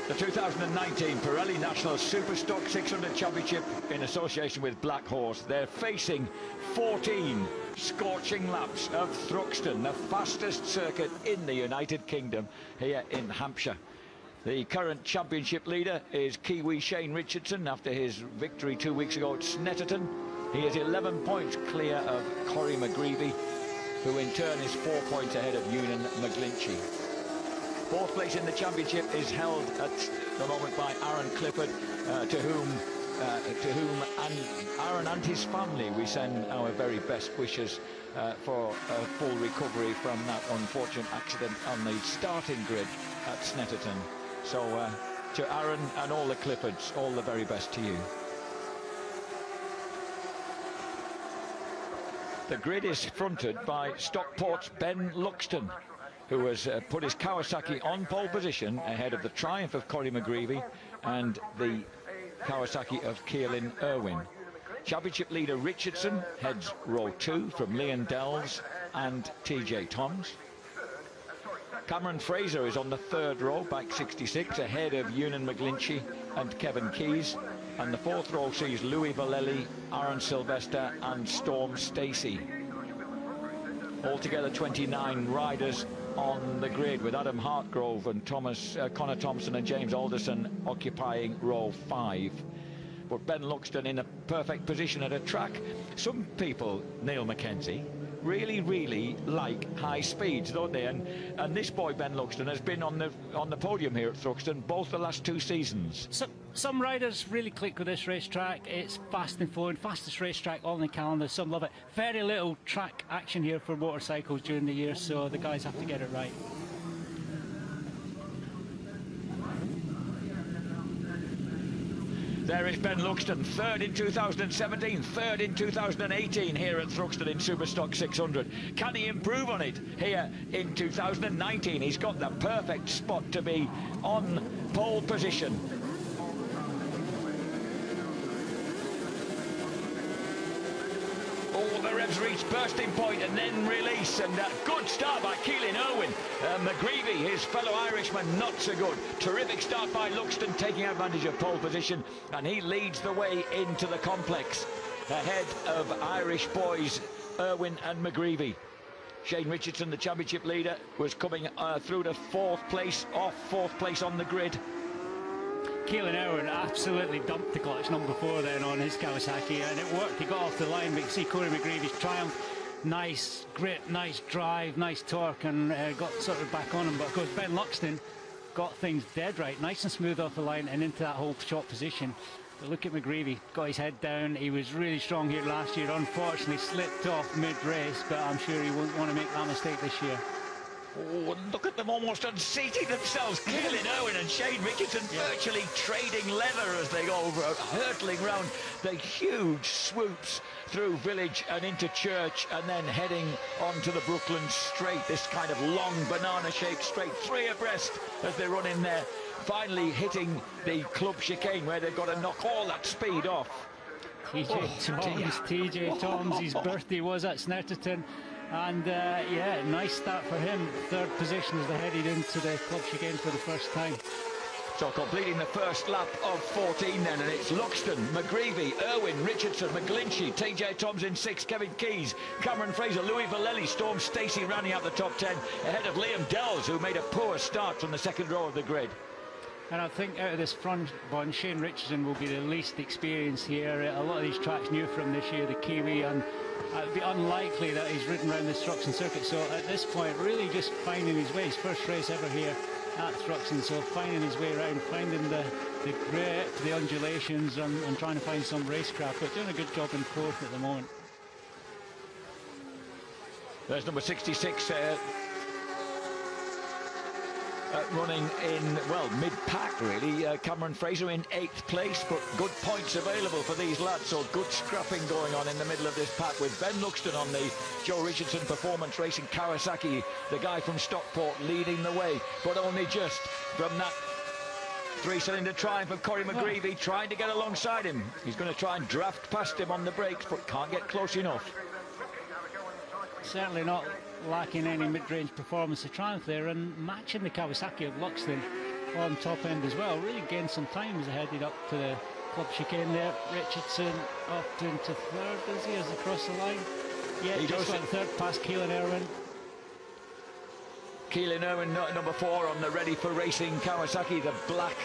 The 2019 Pirelli National Superstock 600 Championship in association with Black Horse. They're facing 14 scorching laps of Thruxton, the fastest circuit in the United Kingdom, here in Hampshire. The current championship leader is Kiwi Shane Richardson after his victory 2 weeks ago at Snetterton. He is 11 points clear of Corey McGreevy, who in turn is 4 points ahead of Ewan McGlinchey. Fourth place in the championship is held at the moment by Aaron Clifford, to whom Aaron and his family we send our very best wishes for a full recovery from that unfortunate accident on the starting grid at Snetterton. So to Aaron and all the Cliffords, all the very best to you. The grid is fronted by Stockport's Ben Luxton, who has put his Kawasaki on pole position ahead of the Triumph of Corey McGreevy and the Kawasaki of Keelan Irwin. Championship leader Richardson heads row 2 from Leon Dells and TJ Toms. Cameron Fraser is on the third row, bike 66, ahead of Ewan McGlinchey and Kevin Keyes. And the fourth row sees Louis Valelli, Aaron Sylvester and Storm Stacey. Altogether 29 riders on the grid, with Adam Hartgrove and Connor Thompson and James Alderson occupying row 5. But Ben Luxton in a perfect position at a track. Some people, Neil Mackenzie, really like high speeds, don't they? And this boy Ben Luxton has been on the podium here at Thruxton both the last 2 seasons. Some riders really click with this racetrack. It's fast and flowing, fastest racetrack on the calendar. Some love it. Very little track action here for motorcycles during the year, so the guys have to get it right. There is Ben Luxton, third in 2017, third in 2018 here at Thruxton in Superstock 600. Can he improve on it here in 2019? He's got the perfect spot to be on pole position. Oh, the revs reach bursting point and then release, and a good start by Keelan Irwin. McGreevy, his fellow Irishman, not so good. Terrific start by Luxton, taking advantage of pole position, and he leads the way into the complex ahead of Irish boys Irwin and McGreevy. Shane Richardson, the championship leader, was coming through to fourth place, off fourth place on the grid. Keelan Irwin absolutely dumped the clutch number 4 then on his Kawasaki, and it worked. He got off the line, but you see Corey McGreevy's Triumph, nice grip, nice drive, nice torque, and got sort of back on him. But of course Ben Luxton got things dead right, nice and smooth off the line and into that whole short position. But look at McGreevy, got his head down. He was really strong here last year, unfortunately slipped off mid-race, but I'm sure he won't want to make that mistake this year. Oh, and look at them almost unseating themselves. Keelan Irwin and Shane Richardson virtually trading leather as they go over, hurtling round the huge swoops through Village and into Church, and then heading onto the Brooklyn Straight, this kind of long banana-shaped straight, 3 abreast as they run in there, finally hitting the club chicane where they've got to knock all that speed off. TJ Toms, his birthday was at Snetterton. And yeah, nice start for him. Third position as they headed into the club chicane for the first time. So completing the first lap of 14 then, and it's Luxton, McGreevy, Irwin, Richardson, McGlinchey, TJ Toms in 6, Kevin Keyes, Cameron Fraser, Louis Valelli, Storm Stacey rounding out the top 10, ahead of Liam Dells, who made a poor start from the second row of the grid. And I think out of this front bunch, Shane Richardson will be the least experienced here. A lot of these tracks new for him this year, the Kiwi, and it'd be unlikely that he's ridden around the Thruxton circuit. So at this point, really just finding his way. His first race ever here at Thruxton, so finding his way around, finding the grip, the undulations, and trying to find some racecraft, but doing a good job in fourth at the moment. There's number 66, running in, well, mid-pack really. Cameron Fraser in 8th place, but good points available for these lads, so good scrapping going on in the middle of this pack, with Ben Thruxton on the Joe Richardson Performance Racing Kawasaki, the guy from Stockport, leading the way, but only just from that three-cylinder Triumph of Corey McGreevy, trying to get alongside him. He's going to try and draft past him on the brakes, but can't get close enough. Certainly not lacking any mid-range performance. The Triumph there, and matching the Kawasaki of Thruxton on top end as well. Really gained some time as he headed up to the club chicane there. Richardson up into third, does he, as he crossed the line? Yeah, he just went third past Keelan Irwin. Keelan Irwin, number 4 on the Ready for Racing Kawasaki, the black,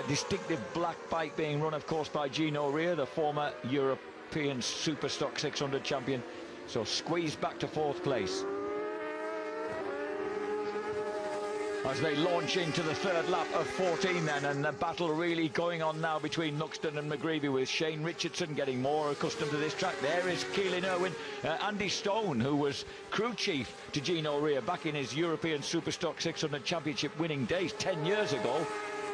distinctive black bike being run, of course, by Gino Rea, the former European Superstock 600 champion. So squeezed back to 4th place. As they launch into the 3rd lap of 14 then, and the battle really going on now between Thruxton and McGreevy, with Shane Richardson getting more accustomed to this track. There is Keelan Irwin. Andy Stone, who was crew chief to Gino Rea back in his European Superstock 600 championship winning days 10 years ago,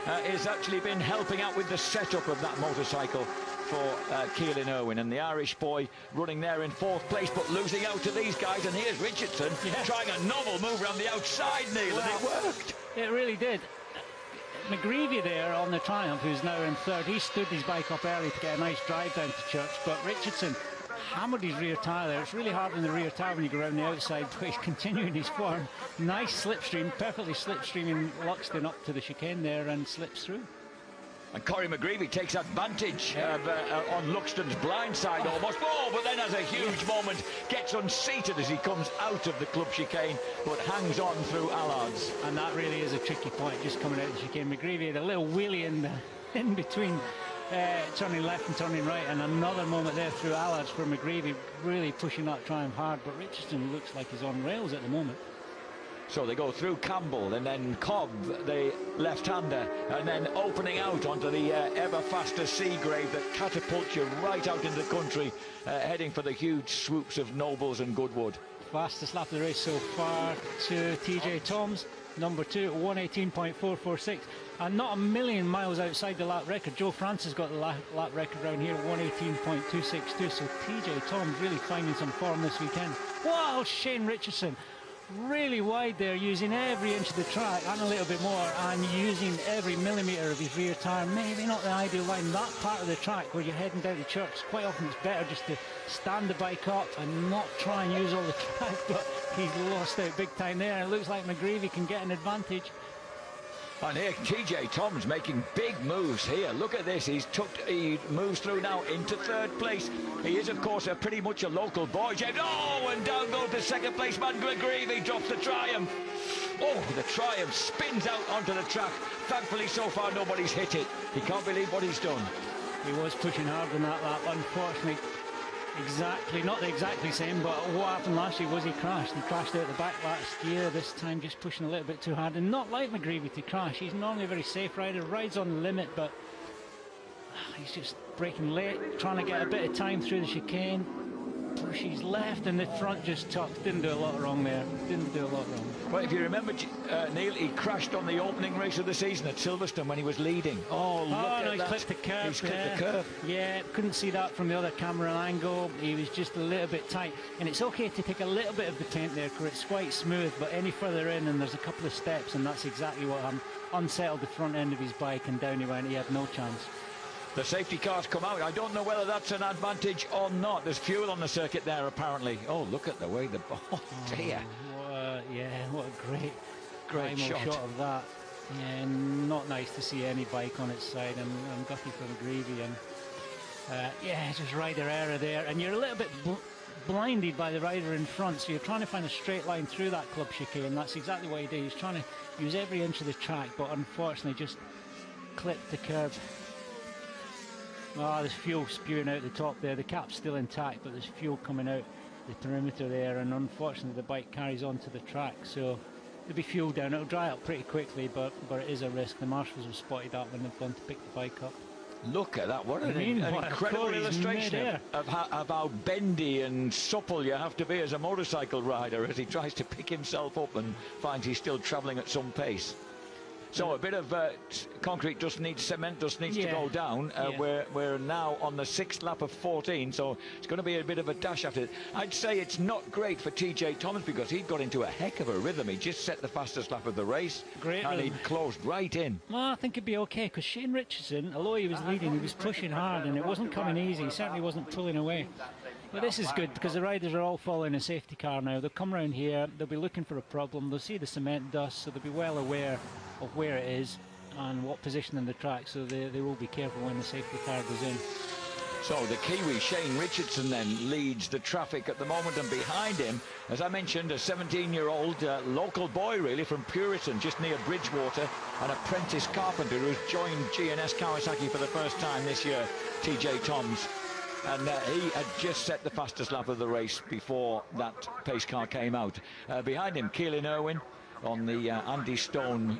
has actually been helping out with the setup of that motorcycle for Keelan Irwin, and the Irish boy running there in 4th place, but losing out to these guys. And here's Richardson trying a novel move around the outside, Neil, and it worked. It really did. McGreevy there on the Triumph, who's now in 3rd, he stood his bike up early to get a nice drive down to Church, but Richardson hammered his rear tyre there. It's really hard on the rear tyre when you go around the outside, but he's continuing his form. Nice slipstream, perfectly slipstreaming Thruxton up to the chicane there and slips through. And Corey McGreevy takes advantage on Thruxton's blind side almost. Oh, but then has a huge moment, gets unseated as he comes out of the club chicane, but hangs on through Allards. And that really is a tricky point, just coming out of the chicane. McGreevy had a little wheelie in between turning left and turning right, and another moment there through Allards for McGreevy, really pushing that Triumph hard. But Richardson looks like he's on rails at the moment. So they go through Campbell and then Cobb, the left-hander, and then opening out onto the ever faster Seagrave that catapults you right out into the country, heading for the huge swoops of Nobles and Goodwood. Fastest lap of the race so far to TJ Toms, number 2 at 118.446, and not a million miles outside the lap record. Joe Francis got the lap record around here at 118.262, so TJ Toms really finding some form this weekend. Wow, Shane Richardson really wide there, using every inch of the track and a little bit more, and using every millimetre of his rear tyre. Maybe not the ideal line. That part of the track where you're heading down to Church, quite often it's better just to stand the bike up and not try and use all the track, but he's lost out big time there. It looks like McGreevy can get an advantage. And here TJ Toms making big moves here. Look at this, he moves through now into 3rd place. He is, of course, pretty much a local boy, James. Oh, and down goes the 2nd place man, McGreevy drops the Triumph. Oh, the Triumph spins out onto the track. Thankfully, so far, nobody's hit it. He can't believe what he's done. He was pushing hard on that lap, unfortunately. Not exactly same, but what happened last year was he crashed. He crashed out the back last year, this time just pushing a little bit too hard, and not like McGreevy to crash. He's normally a very safe rider, rides on the limit, but he's just braking late, trying to get a bit of time through the chicane. Pushes left and the front just tucked. Didn't do a lot wrong there. Didn't do a lot wrong. Well, if you remember, Neil, he crashed on the opening race of the season at Silverstone when he was leading. Oh, look at that. He clipped the curve. He's clipped the curve. Yeah, couldn't see that from the other camera angle. He was just a little bit tight. And it's okay to take a little bit of the paint there because it's quite smooth, but any further in and there's a couple of steps, and that's exactly what happened. Unsettled the front end of his bike and down he went. He had no chance. The safety cars come out. I don't know whether that's an advantage or not. There's fuel on the circuit there, apparently. Oh, look at the way the... Oh, dear. Yeah, what a great shot of that. Yeah, not nice to see any bike on its side. I'm gutted for McGreevy. And yeah, just rider error there. And you're a little bit blinded by the rider in front, so you're trying to find a straight line through that club chicane. That's exactly what he did. He's trying to use every inch of the track, but unfortunately just clipped the curb. Oh, there's fuel spewing out the top there. The cap's still intact, but there's fuel coming out the perimeter there, and unfortunately the bike carries on to the track, so there'll be fuel down. It'll dry up pretty quickly, but it is a risk. The marshals have spotted that when they've gone to pick the bike up. Look at that. What an incredible illustration of how bendy and supple you have to be as a motorcycle rider as he tries to pick himself up and finds he's still travelling at some pace. So a bit of concrete just needs, cement just needs to go down. We're now on the 6th lap of 14, so it's going to be a bit of a dash after it. I'd say it's not great for TJ Thomas because he got into a heck of a rhythm. He just set the fastest lap of the race. Great and rhythm. He closed right in. Well, I think it'd be okay because Shane Richardson, although he was leading, he was pushing hard and it wasn't coming easy. He certainly wasn't pulling away. But this is good because the riders are all following a safety car now. They'll come around here, they'll be looking for a problem, they'll see the cement dust, so they'll be well aware of where it is and what position in the track, so they will be careful when the safety car goes in. So the Kiwi, Shane Richardson, then leads the traffic at the moment, and behind him, as I mentioned, a 17-year-old local boy, really, from Puritan, just near Bridgewater, an apprentice carpenter who's joined G&S Kawasaki for the first time this year, TJ Toms. And he had just set the fastest lap of the race before that pace car came out. Behind him, Keelan Irwin on the Andy Stone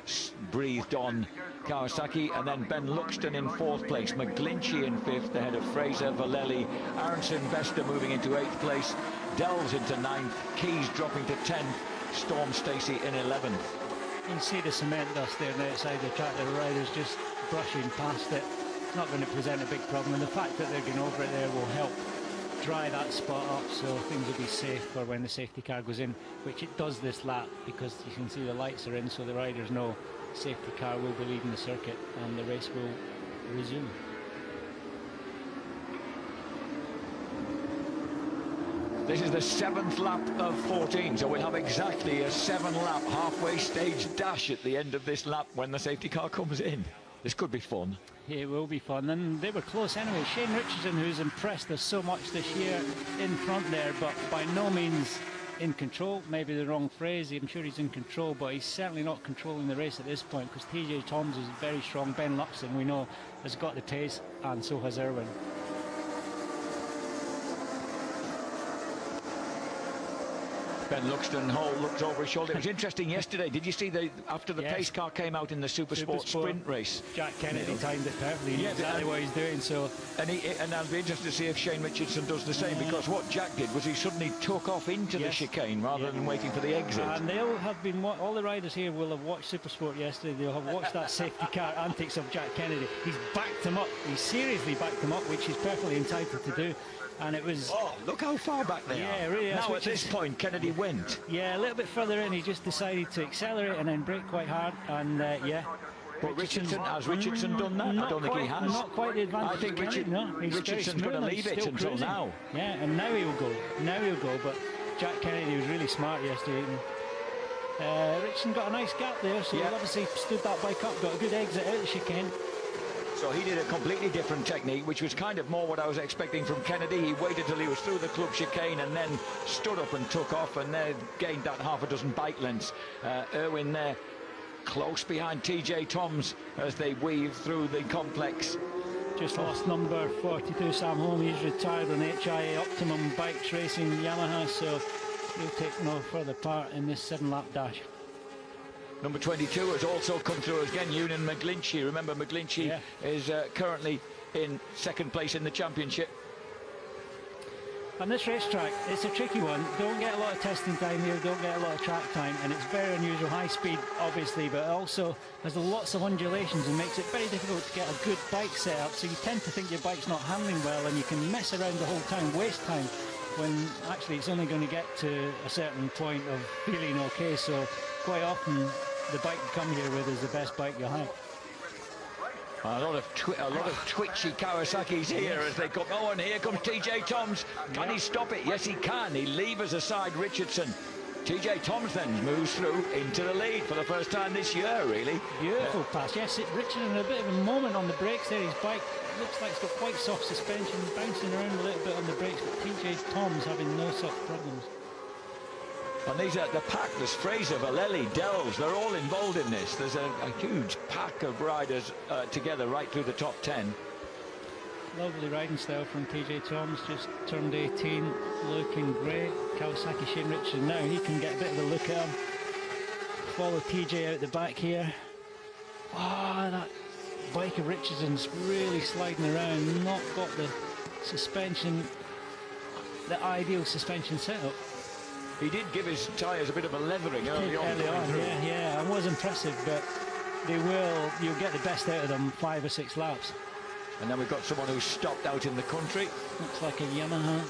breathed on Kawasaki, and then Ben Luxton in 4th place, McGlinchey in 5th ahead of Fraser, Valelli, Aronson Vesta moving into 8th place, Delves into 9th, Keys dropping to 10th, Storm Stacey in 11th. You can see the cement dust there on the outside of the track, the riders just brushing past it. It's not going to present a big problem, and the fact that they're going over it there will help dry that spot up so things will be safe for when the safety car goes in, which it does this lap because you can see the lights are in, so the riders know the safety car will be leading the circuit and the race will resume. This is the 7th lap of 14, so we'll have exactly a 7-lap halfway stage dash at the end of this lap when the safety car comes in. This could be fun. It will be fun, and they were close anyway. Shane Richardson, who's impressed us so much this year, in front there, but by no means in control. Maybe the wrong phrase. I'm sure he's in control, but he's certainly not controlling the race at this point because TJ Toms is very strong. Ben Luxton, we know, has got the pace, and so has Irwin. Ben Luxton looks over his shoulder. It was interesting yesterday. Did you see after the pace car came out in the Supersport sprint race? Jack Kennedy timed it perfectly. He knew exactly what he's doing. So, and I'll be interested to see if Shane Richardson does the same, because what Jack did was he suddenly took off into the chicane rather than waiting for the exit. And they'll have been, all the riders here will have watched Supersport yesterday. They'll have watched that safety car antics of Jack Kennedy. He's backed him up. He seriously backed him up, which he's perfectly entitled to do. And it was... Oh, look how far back they are. Really. Now at this point, Kennedy went. Yeah, a little bit further in, he just decided to accelerate and then brake quite hard. And, But has Richardson done that? I don't think he has. Not quite the advantage. I think Richardson's going to leave it until cruising. now. Yeah, and now he'll go. But Jack Kennedy was really smart yesterday. Richardson got a nice gap there, so he obviously stood that bike up, got a good exit out the chicane. So he did a completely different technique, which was kind of more what I was expecting from Kennedy. He waited till he was through the club chicane and then stood up and took off, and then gained that half a dozen bike lengths. Irwin there close behind TJ Toms as they weave through the complex. Just lost number 42, Sam Holm. He's retired on HIA Optimum Bikes Racing Yamaha, so he'll take no further part in this 7-lap dash. Number 22 has also come through again, Ewan McGlinchey. Remember, McGlinchey is currently in 2nd place in the championship. On this racetrack, it's a tricky one. Don't get a lot of testing time here, don't get a lot of track time, and it's very unusual. High speed, obviously, but also has lots of undulations and makes it very difficult to get a good bike set up. So you tend to think your bike's not handling well, and you can mess around the whole time, waste time, when actually it's only going to get to a certain point of feeling okay. So quite often the bike you come here with is the best bike you'll have. A lot of twitchy Kawasaki's here as they come. Oh, and here comes TJ Toms. Can he stop it? Yes, he can. He levers aside Richardson. TJ Toms then moves through into the lead for the first time this year, really. Beautiful pass. Yes, Richardson in a bit of a moment on the brakes there. His bike looks like it's got quite soft suspension, bouncing around a little bit on the brakes, but TJ Toms having no such problems. And these are the pack. There's Fraser, Valelli, Delves. They're all involved in this. There's a huge pack of riders together right through the top 10. Lovely riding style from TJ Toms. Just turned 18, looking great. Kawasaki Shane Richardson now, he can get a bit of a look at him. Follow TJ out the back here. Ah, that bike of Richardson's really sliding around. Not got the suspension, the ideal suspension setup. He did give his tyres a bit of a leathering early on. Yeah, it was impressive, but they will. You'll get the best out of them 5 or 6 laps. And then we've got someone who's stopped out in the country. Looks like a Yamaha.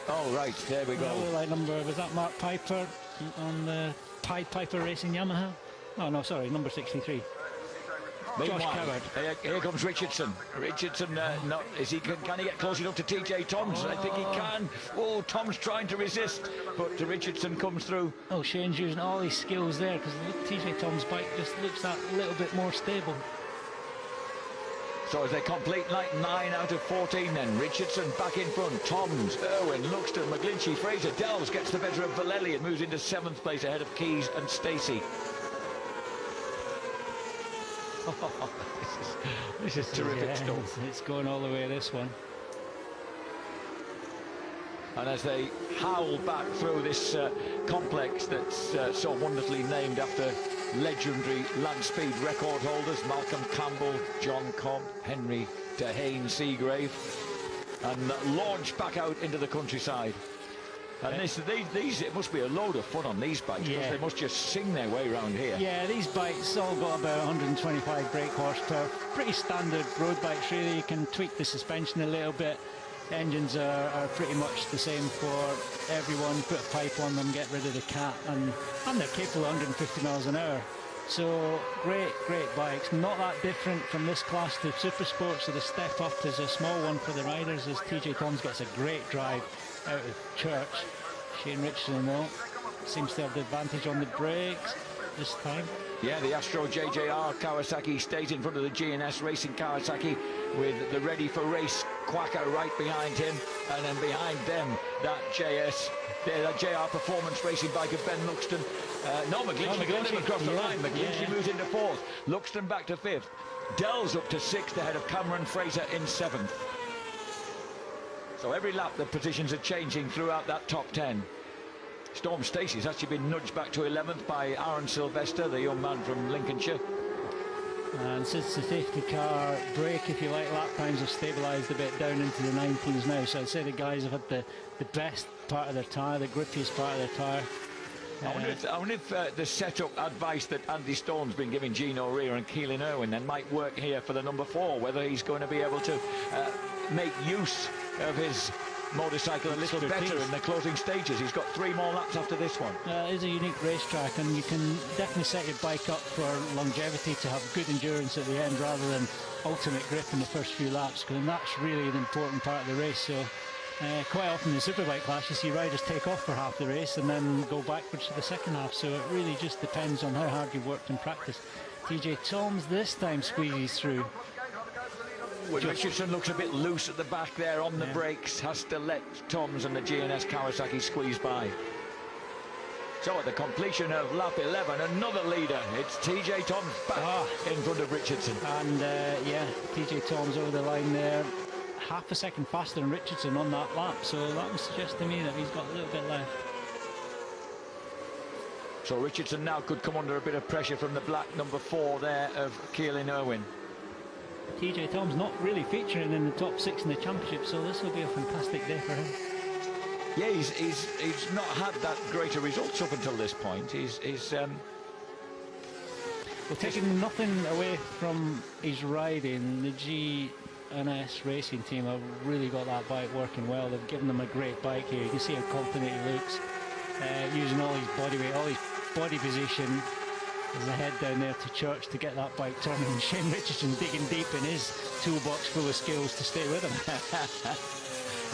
Oh, right, there we go. Like was that Mark Piper on the Pied Piper Racing Yamaha? Oh, no, sorry, number 63. Josh Coward. Here comes Richardson. Richardson, can he get close enough to TJ Toms? I think he can. Oh, Tom's trying to resist, but Richardson comes through. Oh, Shane's using all his skills there, because TJ Toms' bike just looks that little bit more stable. So as they complete like 9 out of 14 then, Richardson back in front, Toms, Irwin, Luxton, McGlinchey, Fraser, Delves gets the better of Vallely and moves into 7th place ahead of Keys and Stacey. Oh, this is terrific stuff. It's going all the way, this one. And as they howl back through this complex that's so wonderfully named after legendary land speed record holders, Malcolm Campbell, John Cobb, Henry Dehane Seagrave, and launch back out into the countryside. And these, it must be a load of fun on these bikes, because they must just sing their way around here. Yeah, these bikes all got about 125 brake horsepower. Pretty standard road bikes, really. You can tweak the suspension a little bit. Engines are pretty much the same for everyone. Put a pipe on them, get rid of the cat, and they're capable of 150 miles an hour. So great bikes. Not that different from this class to Super Sport, so the step up is a small one for the riders, as TJ Toms gets a great drive out of Church. Shane Richardson, though, seems to have the advantage on the brakes this time. Yeah, the Astro JJR Kawasaki stays in front of the GNS Racing Kawasaki, with the ready for race Quacker right behind him, and then behind them that JR Performance Racing bike of Ben Luxton. McGlinchey got him across the line. McGlinchey moves into 4th. Luxton back to 5th. Dells up to 6th ahead of Cameron Fraser in 7th. So every lap the positions are changing throughout that top 10. Storm Stacey's actually been nudged back to 11th by Aaron Sylvester, the young man from Lincolnshire. And since the safety car break, if you like, lap times have stabilised a bit down into the 19s now. So I'd say the guys have had the best part of their tyre, the grippiest part of their tyre. I wonder if the setup advice that Andy Stone's been giving Gino Rea and Keelan Irwin then might work here for the number 4, whether he's going to be able to make use of his motorcycle a little better in the closing stages. He's got 3 more laps after this one. It is a unique racetrack, and you can definitely set your bike up for longevity, to have good endurance at the end rather than ultimate grip in the first few laps, because that's really an important part of the race. So quite often in the superbike class you see riders take off for half the race and then go backwards to the second half, so it really just depends on how hard you've worked in practice. TJ Toms this time squeezes through. Richardson looks a bit loose at the back there on the brakes, has to let Toms and the GNS Kawasaki squeeze by. So at the completion of lap 11, another leader. It's TJ Toms back in front of Richardson. And TJ Toms over the line there, half a second faster than Richardson on that lap, so that would suggest to me that he's got a little bit left. So Richardson now could come under a bit of pressure from the black number 4 there of Keelan Irwin. TJ Toms not really featuring in the top 6 in the championship, so this will be a fantastic day for him. Yeah, he's not had that greater results up until this point. Well, taking nothing away from his riding, the GNS racing team have really got that bike working well. They've given him a great bike here. You can see how confident he looks, using all his body weight, all his body position. There's a head down there to Church to get that bike turning, and Shane Richardson digging deep in his toolbox full of skills to stay with him.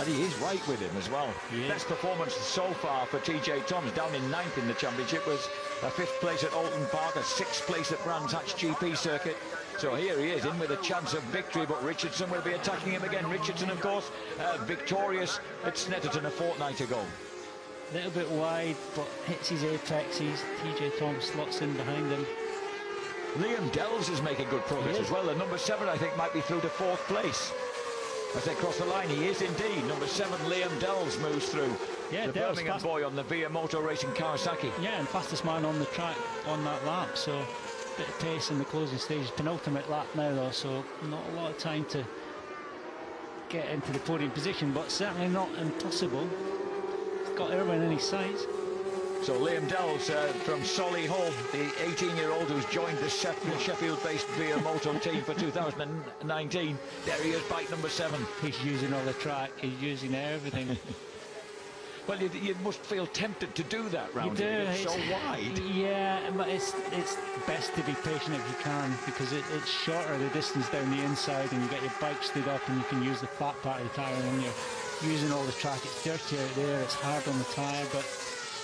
And he is right with him as well. Best performance so far for TJ Toms, down in 9th in the championship, was a 5th place at Alton Park, a 6th place at Brands Hatch GP circuit. So here he is, in with a chance of victory, but Richardson will be attacking him again. Richardson, of course, victorious at Snetterton a fortnight ago. A little bit wide, but hits his apexes. TJ Toms slots in behind him. Liam Delves is making good progress as well. The number 7, I think, might be through to 4th place. As they cross the line, he is indeed. Number 7, Liam Delves moves through. Yeah, the Delves Birmingham boy on the Via Motor Racing Kawasaki. Yeah, and fastest man on the track on that lap, so a bit of pace in the closing stages. Penultimate lap now, though, so not a lot of time to get into the podium position, but certainly not impossible. He's got Irwin in his sights. So Liam Dells from Solihull, the 18-year-old who's joined the Sheffield-based Via Moto team for 2019. There he is, bike number 7. He's using all the track. He's using everything. Well, you must feel tempted to do that round here. It's so wide. Yeah, but it's best to be patient if you can, because it's shorter the distance down the inside, and you get your bike stood up and you can use the flat part of the tyre when you're using all the track. It's dirty out there, it's hard on the tyre, but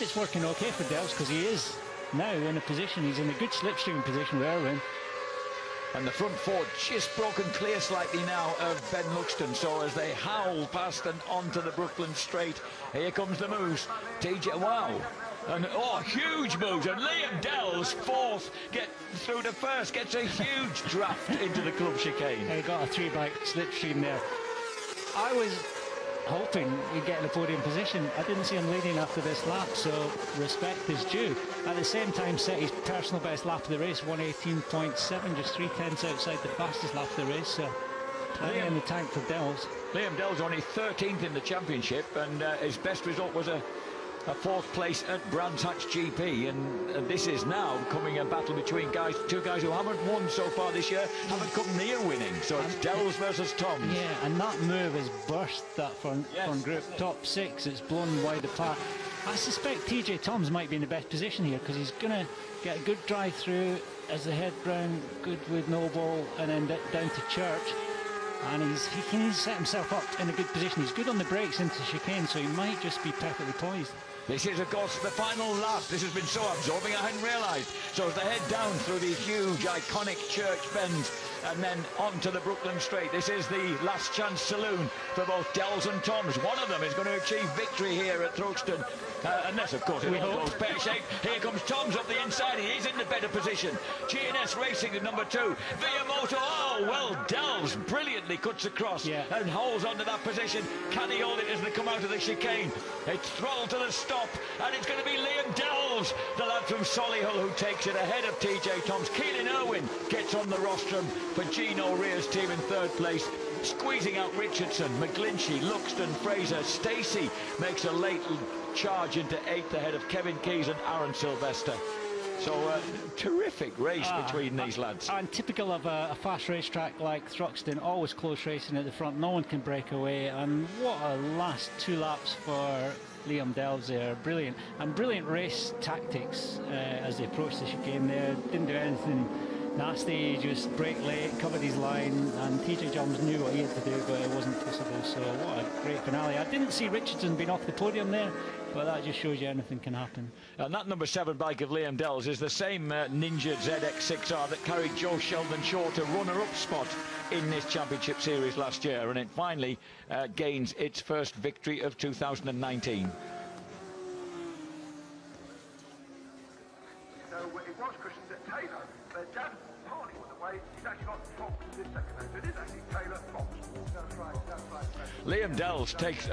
it's working okay for Dells because he is now in a position, he's in a good slipstream position with Irwin. And the front four just broken clear slightly now of Ben Thruxton. So as they howl past and onto the Brooklyn Straight, here comes the moves. TJ, wow. And huge moves. And Liam Dells, fourth, get through to first, gets a huge draft into the club chicane. He got a 3-bike slipstream there. I was hoping he'd get in a podium position. I didn't see him leading after this lap, so respect is due. At the same time, set his personal best lap of the race, 1:18.7, just 3/10 outside the fastest lap of the race. So plenty in the tank for Dells. Liam Dells only 13th in the championship, and his best result was a 4th place at Brands Hatch GP, and this is now coming a battle between two guys who haven't won so far this year, haven't come near winning. So it's Dells versus Toms. Yeah, and that move has burst that front group. Top 6, it's blown wide apart. I suspect TJ Toms might be in the best position here because he's going to get a good drive through as the head round, good with Noble, and then down to Church. And he can set himself up in a good position. He's good on the brakes into chicane, so he might just be perfectly poised. This is, of course, the final lap. This has been so absorbing, I hadn't realised. So as they head down through these huge, iconic church bends and then onto the Brooklyn Straight, this is the last chance saloon for both Dells and Toms. One of them is going to achieve victory here at Thruxton. Unless, of course, it all goes pear-shaped. Here comes Toms up the inside. He is in the better position. GNS Racing at number 2. Via Moto, well, Dells brilliantly cuts across and holds onto that position. Can he hold it as they come out of the chicane? It's throttle to the stop, and it's going to be Liam Dells, the lad from Solihull, who takes it ahead of TJ Toms. Keelan Irwin gets on the rostrum for Gino Rear's team in 3rd place. Squeezing out Richardson, McGlinchey, Luxton, Fraser. Stacey makes a late charge into 8th ahead of Kevin Keys and Aaron Sylvester. So terrific race between these lads. And typical of a fast racetrack like Thruxton, always close racing at the front, no one can break away. And what a last 2 laps for Liam Dells there. Brilliant. And brilliant race tactics as they approached the chicane there. Didn't do anything nasty, just brake late, covered his line, and TJ Toms knew what he had to do, but it wasn't possible. So what a great finale. I didn't see Richardson being off the podium there, but that just shows you anything can happen. And that number 7 bike of Liam Dells is the same Ninja ZX6R that carried Joe Sheldon Shaw to runner-up spot in this championship series last year, and it finally gains its first victory of 2019. So it was Christian Taylor, but Dan Harley was away. He's actually got Fox in this second. So it is actually Taylor Fox. That's right. Liam Dells takes